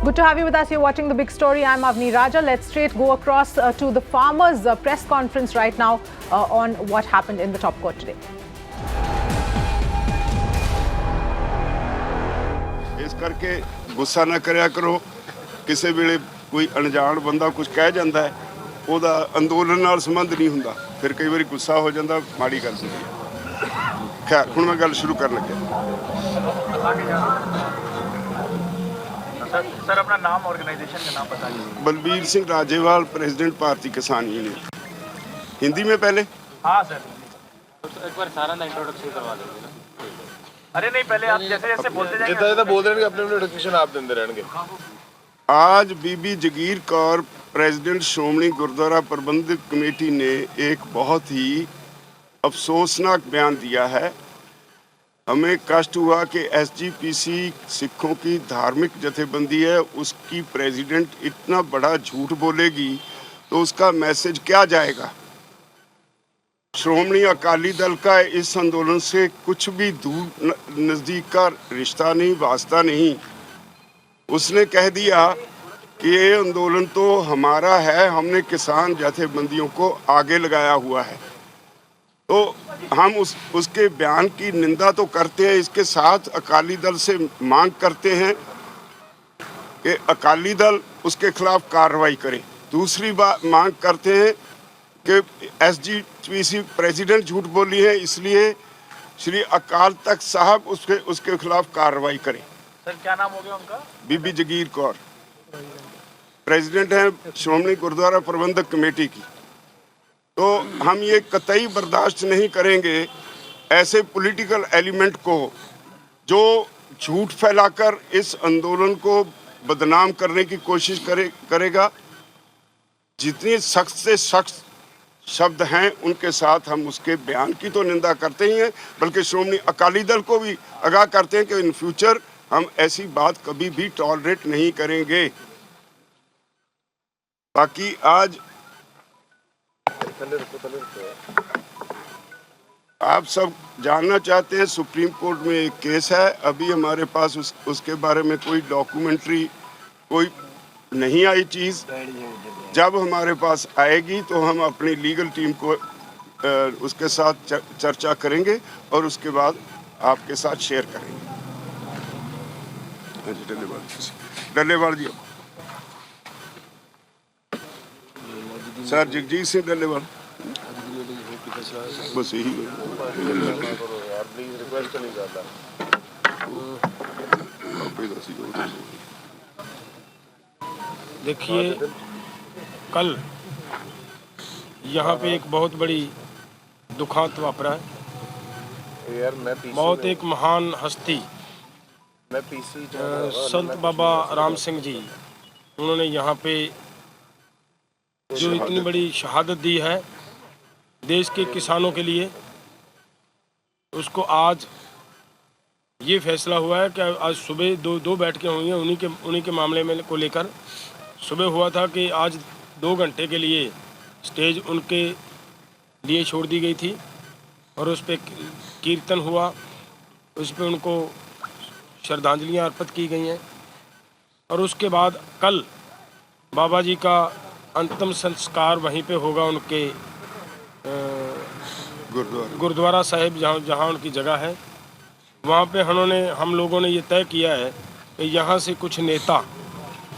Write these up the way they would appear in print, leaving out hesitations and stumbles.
Good to have you with us. You're watching The Big Story. I'm Avni Raja. Let's straight go across to the farmers' press conference right now on what happened in the top court today. इस करके गुस्सा ना करया करो। किसी वेले कोई अनजान बंदा कुछ कह जाता है, ਉਹਦਾ ਅੰਦੋਲਨ ਨਾਲ ਸੰਬੰਧ ਨਹੀਂ ਹੁੰਦਾ। ਫਿਰ ਕਈ ਵਾਰੀ ਗੁੱਸਾ ਹੋ ਜਾਂਦਾ, ਮਾੜੀ ਗੱਲ ਹੁੰਦੀ ਹੈ। ਖੈਰ ਹੁਣ ਮੈਂ ਗੱਲ ਸ਼ੁਰੂ ਕਰਨ ਲੱਗਿਆ। सर अपना नाम ऑर्गेनाइजेशन का नाम बताइए। बलबीर सिंह राजेवाल, प्रेसिडेंट भारतीय किसान यूनियन। हिंदी में पहले? हाँ सर। तो एक बार सारा ना इंट्रोडक्शन करवा देंगे ना। अरे नहीं, पहले आप जैसे जैसे बोलते जाएंगे जितना बोल रहे हैं अपने इंट्रोडक्शन आप देते रहेंगे। आज बीबी जगीर कौर, प्रेसिडेंट श्रोमणी गुरुद्वारा प्रबंधक कमेटी ने एक बहुत ही अफसोसनाक बयान दिया है। हमें कष्ट हुआ कि एसजीपीसी सिखों की धार्मिक जथेबंदी है, उसकी प्रेसिडेंट इतना बड़ा झूठ बोलेगी तो उसका मैसेज क्या जाएगा। श्रोमणी अकाली दल का इस आंदोलन से कुछ भी दूर नज़दीक का रिश्ता नहीं, वास्ता नहीं। उसने कह दिया कि ये आंदोलन तो हमारा है, हमने किसान जथेबंदियों को आगे लगाया हुआ है। तो हम उसके बयान की निंदा तो करते हैं, इसके साथ अकाली दल से मांग करते हैं कि अकाली दल उसके खिलाफ कार्रवाई करे। दूसरी बात मांग करते हैं कि एसजीपीसी प्रेसिडेंट झूठ बोली है, इसलिए श्री अकाल तख्त साहब उसके खिलाफ कार्रवाई करें। सर क्या नाम हो गया उनका? बीबी जगीर कौर, प्रेसिडेंट हैं श्रोमणी गुरुद्वारा प्रबंधक कमेटी की। तो हम ये कतई बर्दाश्त नहीं करेंगे ऐसे पॉलिटिकल एलिमेंट को जो झूठ फैलाकर इस आंदोलन को बदनाम करने की कोशिश करेगा। जितनी सख्त से सख्त शब्द हैं उनके साथ हम उसके बयान की तो निंदा करते ही हैं, बल्कि श्रोमणी अकाली दल को भी आगाह करते हैं कि इन फ्यूचर हम ऐसी बात कभी भी टॉलरेट नहीं करेंगे। बाकी आज आप सब जानना चाहते हैं, सुप्रीम कोर्ट में एक केस है। अभी हमारे पास उसके बारे में कोई डॉक्यूमेंट्री कोई नहीं आई चीज़। जब हमारे पास आएगी तो हम अपनी लीगल टीम को उसके साथ चर्चा करेंगे और उसके बाद आपके साथ शेयर करेंगे। डल्लेवाल जी, सर जगजीत सिंह डल्लेवाल, बस यही देखिए, कल यहाँ पे एक बहुत बड़ी दुखांत वापरा है। बहुत एक महान हस्ती संत बाबा राम सिंह जी, उन्होंने यहाँ पे जो इतनी बड़ी शहादत दी है देश के किसानों के लिए, उसको आज ये फैसला हुआ है कि आज सुबह दो बैठकें हुई हैं उन्हीं के मामले में को लेकर। सुबह हुआ था कि आज 2 घंटे के लिए स्टेज उनके लिए छोड़ दी गई थी और उस पर कीर्तन हुआ, उस पर उनको श्रद्धांजलियाँ अर्पित की गई हैं। और उसके बाद कल बाबा जी का अंतिम संस्कार वहीं पे होगा, उनके गुरुद्वारा साहिब जहाँ उनकी जगह है। वहाँ पे हम लोगों ने ये तय किया है कि यहाँ से कुछ नेता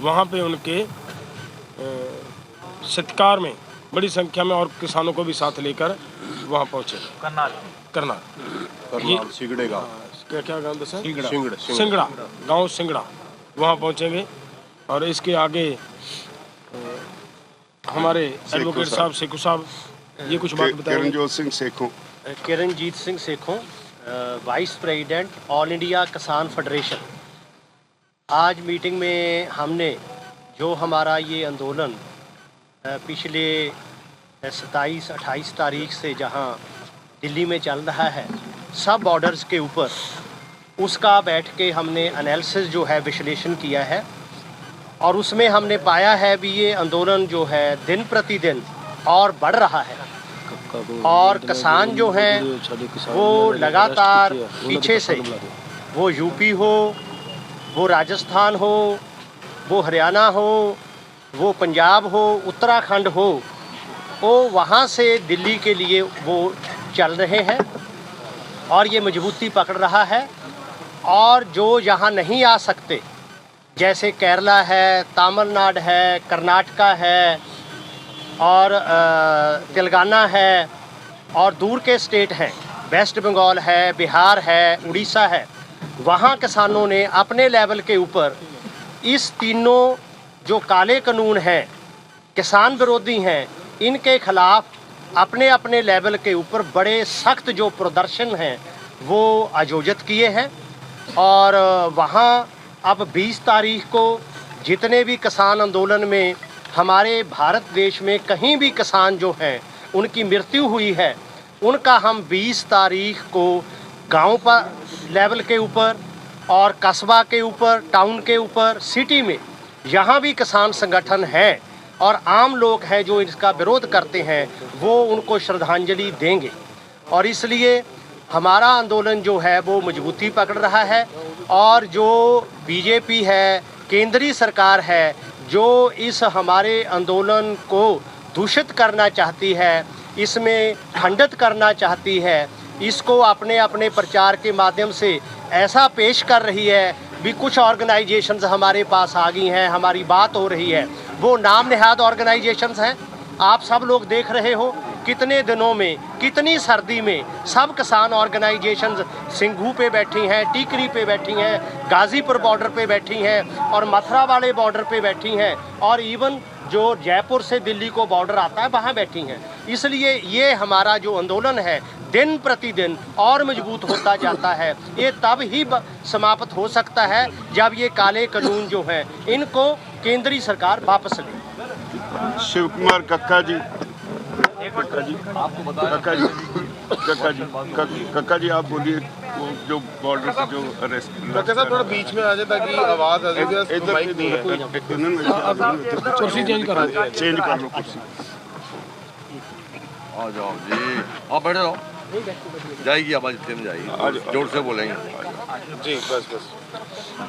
वहाँ पे उनके सत्कार में बड़ी संख्या में और किसानों को भी साथ लेकर वहाँ पहुँचे। करनाल सिगड़े गाँव, क्या गाँव था सर? सिंगड़ा गाँव, सिंगड़ा, वहाँ पहुँचेंगे। और इसके आगे हमारे एडवोकेट साहब सेखू साहब ये कुछ बात बताएंगे। Kiranjeet Singh Sekhon, vice president All India Kisan federation. आज मीटिंग में हमने जो हमारा ये आंदोलन पिछले 27-28 तारीख से जहां दिल्ली में चल रहा है सब बॉर्डर्स के ऊपर, उसका बैठ के हमने एनालिसिस जो है विश्लेषण किया है। और उसमें हमने पाया है भी ये आंदोलन जो है दिन प्रतिदिन और बढ़ रहा है और किसान जो हैं वो लगातार पीछे से, वो यूपी हो, वो राजस्थान हो, वो हरियाणा हो, वो पंजाब हो, उत्तराखंड हो, वो वहाँ से दिल्ली के लिए वो चल रहे हैं और ये मजबूती पकड़ रहा है। और जो यहाँ नहीं आ सकते, जैसे केरला है, तमिलनाडु है, कर्नाटका है और तेलंगाना है और दूर के स्टेट हैं, वेस्ट बंगाल है, बिहार है, उड़ीसा है, वहाँ किसानों ने अपने लेवल के ऊपर इस तीनों जो काले कानून हैं, किसान विरोधी हैं, इनके खिलाफ अपने अपने लेवल के ऊपर बड़े सख्त जो प्रदर्शन हैं वो आयोजित किए हैं। और वहाँ अब 20 तारीख को जितने भी किसान आंदोलन में हमारे भारत देश में कहीं भी किसान जो हैं उनकी मृत्यु हुई है, उनका हम 20 तारीख को गांव पर लेवल के ऊपर और कस्बा के ऊपर, टाउन के ऊपर, सिटी में यहाँ भी किसान संगठन हैं और आम लोग हैं जो इसका विरोध करते हैं, वो उनको श्रद्धांजलि देंगे। और इसलिए हमारा आंदोलन जो है वो मजबूती पकड़ रहा है और जो बीजेपी है, केंद्रीय सरकार है, जो इस हमारे आंदोलन को दूषित करना चाहती है, इसमें खंडित करना चाहती है, इसको अपने अपने प्रचार के माध्यम से ऐसा पेश कर रही है भी कुछ ऑर्गेनाइजेशंस हमारे पास आ गई हैं, हमारी बात हो रही है, वो नाम नेहाद ऑर्गेनाइजेशंस हैं। आप सब लोग देख रहे हो कितने दिनों में, कितनी सर्दी में सब किसान ऑर्गेनाइजेशंस सिंघू पे बैठी हैं, टीकरी पे बैठी हैं, गाज़ीपुर बॉर्डर पे बैठी हैं और मथुरा वाले बॉर्डर पे बैठी हैं और इवन जो जयपुर से दिल्ली को बॉर्डर आता है वहाँ बैठी हैं। इसलिए ये हमारा जो आंदोलन है दिन प्रतिदिन और मजबूत होता जाता है। ये तब ही समाप्त हो सकता है जब ये काले कानून जो हैं इनको केंद्रीय सरकार वापस ले। शिव कुमार कक्का जी, कक्का जी, कक्का जी आप बोलिए, वो जो बॉर्डर से जो अरेस्ट, कक्का साहब थोड़ा बीच में आ जाए ताकि आवाज़ आ जाए। माइक नहीं है, कुर्सी चेंज करा दो, चेंज कर लो कुर्सी। आ जाओ जी, आप बैठे रहो, जाएगी आवाज़, इतने में जाएगी, जोर से बोलेंगे जी। बस बस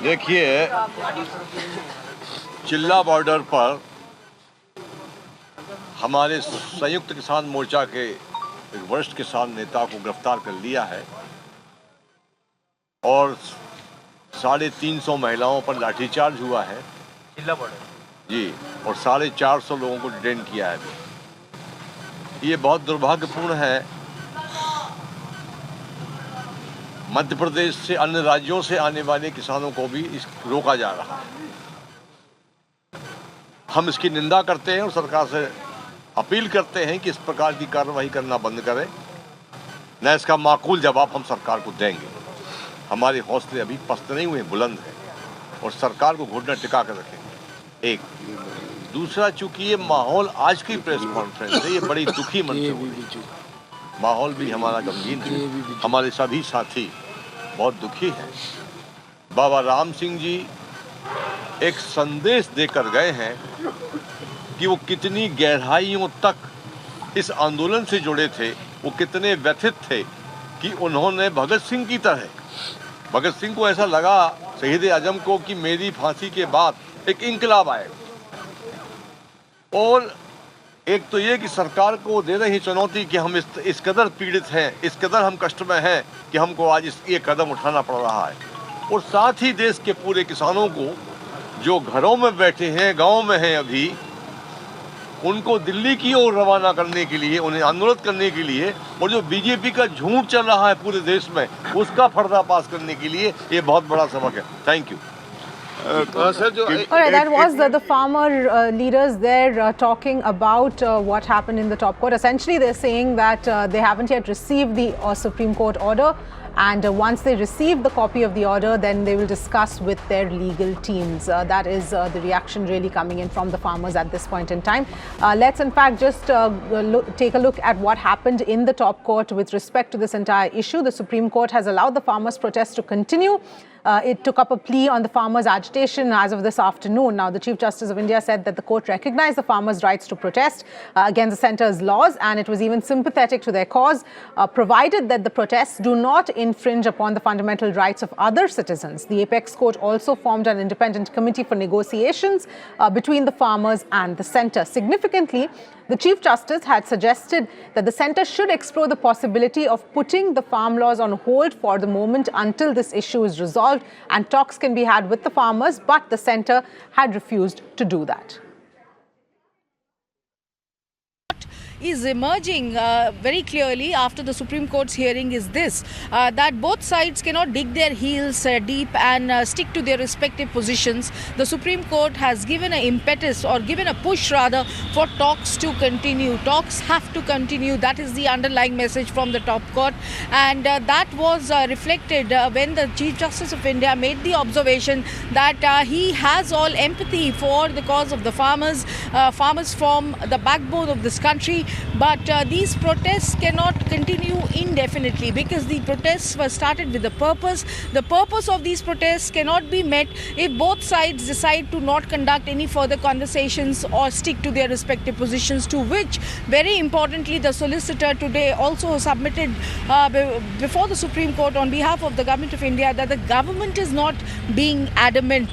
देखिए, चिल्ला बॉर्डर पर हमारे संयुक्त किसान मोर्चा के एक वरिष्ठ किसान नेता को गिरफ्तार कर लिया है और 350 महिलाओं पर लाठीचार्ज हुआ है जिला बॉर्डर जी, और 450 लोगों को डिटेन किया है। ये बहुत दुर्भाग्यपूर्ण है। मध्य प्रदेश से, अन्य राज्यों से आने वाले किसानों को भी रोका जा रहा है। हम इसकी निंदा करते हैं और सरकार से अपील करते हैं कि इस प्रकार की कार्रवाई करना बंद करें, न इसका माकूल जवाब हम सरकार को देंगे। हमारे हौसले अभी पस्त नहीं हुए, बुलंद हैं और सरकार को घुटना टिका कर रखेंगे। एक दूसरा, चूंकि ये माहौल, आज की प्रेस कॉन्फ्रेंस है, ये बड़ी दुखी मंच, माहौल भी हमारा गमगीन है, हमारे सभी साथी बहुत दुखी हैं। बाबा राम सिंह जी एक संदेश देकर गए हैं कि वो कितनी गहराइयों तक इस आंदोलन से जुड़े थे, वो कितने व्यथित थे कि उन्होंने भगत सिंह की तरह, भगत सिंह को ऐसा लगा, शहीद आजम को, कि मेरी फांसी के बाद एक इंकलाब आएगा। और एक तो ये कि सरकार को दे रही चुनौती कि हम इस कदर पीड़ित हैं, इस कदर हम कष्ट में हैं कि हमको आज ये कदम उठाना पड़ रहा है। और साथ ही देश के पूरे किसानों को जो घरों में बैठे हैं, गाँव में हैं अभी, उनको दिल्ली की ओर रवाना करने के लिए, उन्हें आंदोलन करने के लिए, और जो बीजेपी का झूठ चल रहा है पूरे देश में, उसका पर्दाफाश करने के लिए ये बहुत बड़ा सबक है। Thank you. सर जो All right, that was the farmer leaders there talking about what happened in the top court. Essentially, they're saying that they haven't yet received the Supreme Court order, and once they receive the copy of the order, then they will discuss with their legal teams. That is the reaction really coming in from the farmers at this point in time. Let's in fact just take a look at what happened in the top court with respect to this entire issue. The Supreme Court has allowed the farmers' protest to continue. it took up a plea on the farmers' agitation as of this afternoon. Now, the Chief Justice of India said that the court recognized the farmers' rights to protest against the centre's laws, and it was even sympathetic to their cause, provided that the protests do not infringe upon the fundamental rights of other citizens. The Apex Court also formed an independent committee for negotiations between the farmers and the centre. Significantly, the Chief Justice had suggested that the centre should explore the possibility of putting the farm laws on hold for the moment until this issue is resolved and talks can be had with the farmers, but the centre had refused to do that. Is emerging very clearly after the Supreme Court's hearing is this, that both sides cannot dig their heels deep and stick to their respective positions. The Supreme Court has given an impetus, or given a push rather, for talks to continue. Talks have to continue. That is the underlying message from the top court, and that was reflected when the Chief Justice of India made the observation that he has all empathy for the cause of the farmers. Farmers form the backbone of this country. But these protests cannot continue indefinitely, because the protests were started with a purpose. The purpose of these protests cannot be met if both sides decide to not conduct any further conversations or stick to their respective positions, to which, very importantly, the solicitor today also submitted before the Supreme Court on behalf of the Government of India that the government is not being adamant.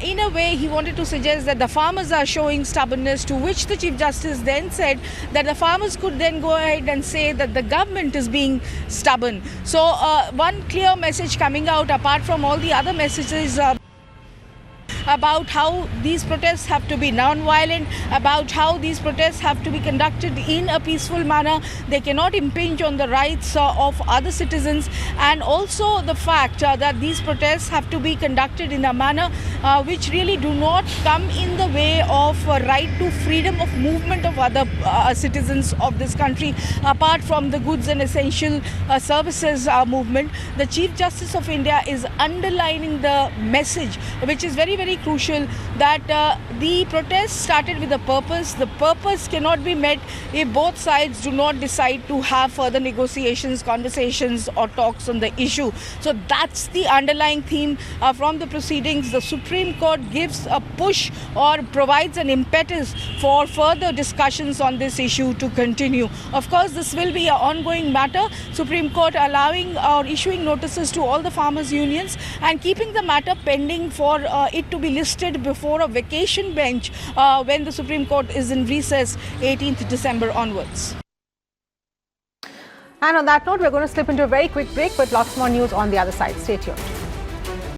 In a way, he wanted to suggest that the farmers are showing stubbornness, to which the Chief Justice then said that the farmers could then go ahead and say that the government is being stubborn. So one clear message coming out, apart from all the other messages about how these protests have to be non-violent, about how these protests have to be conducted in a peaceful manner. They cannot impinge on the rights of other citizens, and also the fact that these protests have to be conducted in a manner which really do not come in the way of right to freedom of movement of other citizens of this country, apart from the goods and essential services movement. The Chief Justice of India is underlining the message, which is very, very crucial, that the protests started with a purpose. The purpose cannot be met if both sides do not decide to have further negotiations, conversations or talks on the issue. So that's the underlying theme from the proceedings. The Supreme Court gives a push or provides an impetus for further discussions on this issue to continue. Of course, this will be an ongoing matter. Supreme Court allowing or issuing notices to all the farmers' unions and keeping the matter pending for it to be listed before a vacation bench when the Supreme Court is in recess 18th December onwards. And on that note, we're going to slip into a very quick break with lots more news on the other side. Stay tuned.